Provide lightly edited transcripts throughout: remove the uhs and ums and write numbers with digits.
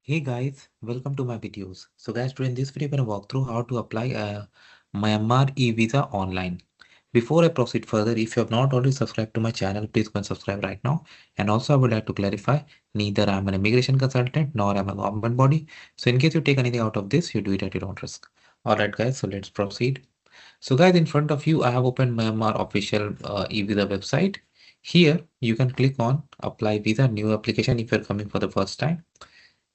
Hey guys, welcome to my videos. So guys, today in this video, I'm going to walk through how to apply a Myanmar eVisa online. Before I proceed further, if you have not already subscribed to my channel, please go and subscribe right now. And also I would like to clarify, neither I'm an immigration consultant nor I'm a government body. So in case you take anything out of this, you do it at your own risk. Alright guys, so let's proceed. So guys, in front of you, I have opened Myanmar official eVisa website. Here, you can click on apply visa new application if you're coming for the first time.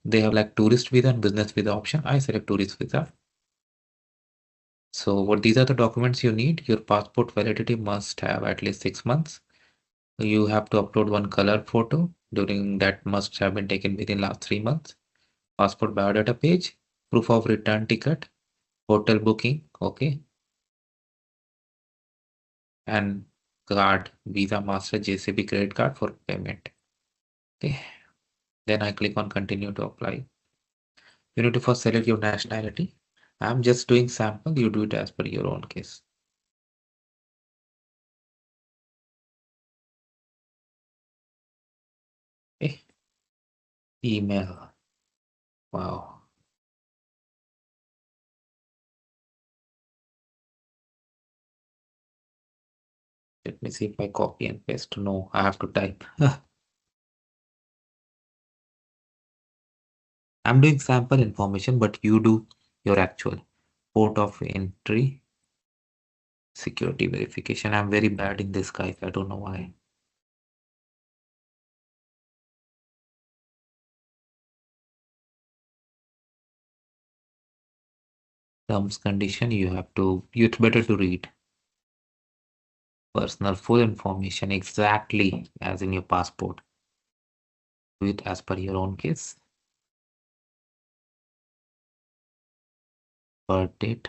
They have like tourist visa and business visa option. I select tourist visa. So what these are the documents you need. Your passport validity must have at least 6 months. You have to upload one color photo during that must have been taken within last 3 months. Passport biodata page, proof of return ticket, hotel booking, okay, and card, Visa, Master, JCB credit card for payment. Okay, then I click on continue to apply. You need to first select your nationality. I'm just doing sample. You do it as per your own case. Okay. Email. Wow. Let me see if I copy and paste. No, I have to type. I'm doing sample information, but you do your actual port of entry, security verification. I'm very bad in this, guys. I don't know why. Terms condition, you have to, it's better to read. Personal full information exactly as in your passport. Do it as per your own case. Birth date.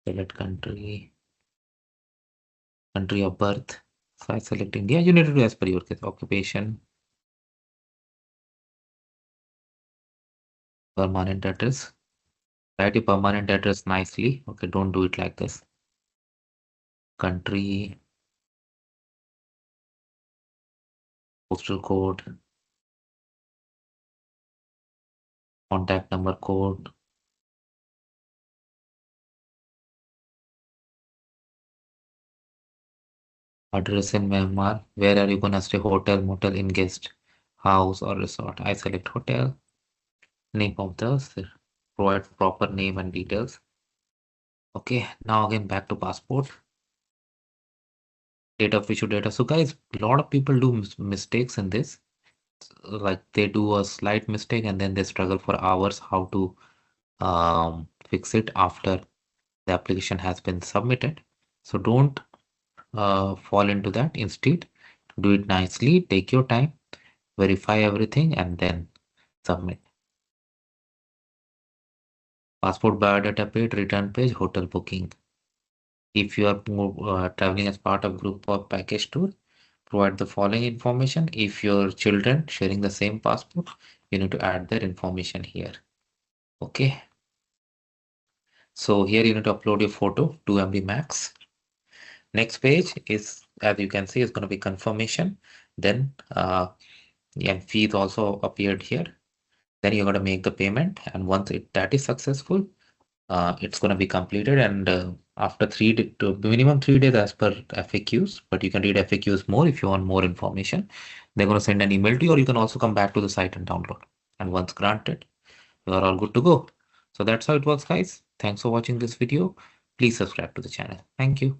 Select country. Country of birth. So I select India. You need to do as per your case. Occupation. Permanent address. Write your permanent address nicely. Okay, don't do it like this. Country, postal code, contact number code, address in Myanmar. Where are you gonna stay? Hotel, motel, in guest house or resort. I select hotel. Name of the provide proper name and details. Okay, now again back to passport. Date of issue data. So guys, a lot of people do mistakes in this. Like they do a slight mistake and then they struggle for hours how to fix it after the application has been submitted. So don't fall into that. Instead, do it nicely, take your time, verify everything, and then submit. Passport biodata page, return page, hotel booking. If you are traveling as part of group or package tour, provide the following information. If your children sharing the same passport, you need to add their information here. Okay. So here you need to upload your photo, 2 MB max. Next page is, as you can see, is going to be confirmation. Then and fees also appeared here. Then you're going to make the payment, and once that is successful, it's going to be completed. And after minimum 3 days as per FAQs, but you can read FAQs more if you want more information. They're going to send an email to you, or you can also come back to the site and download. And once granted, you are all good to go. So that's how it works, guys. Thanks for watching this video. Please subscribe to the channel. Thank you.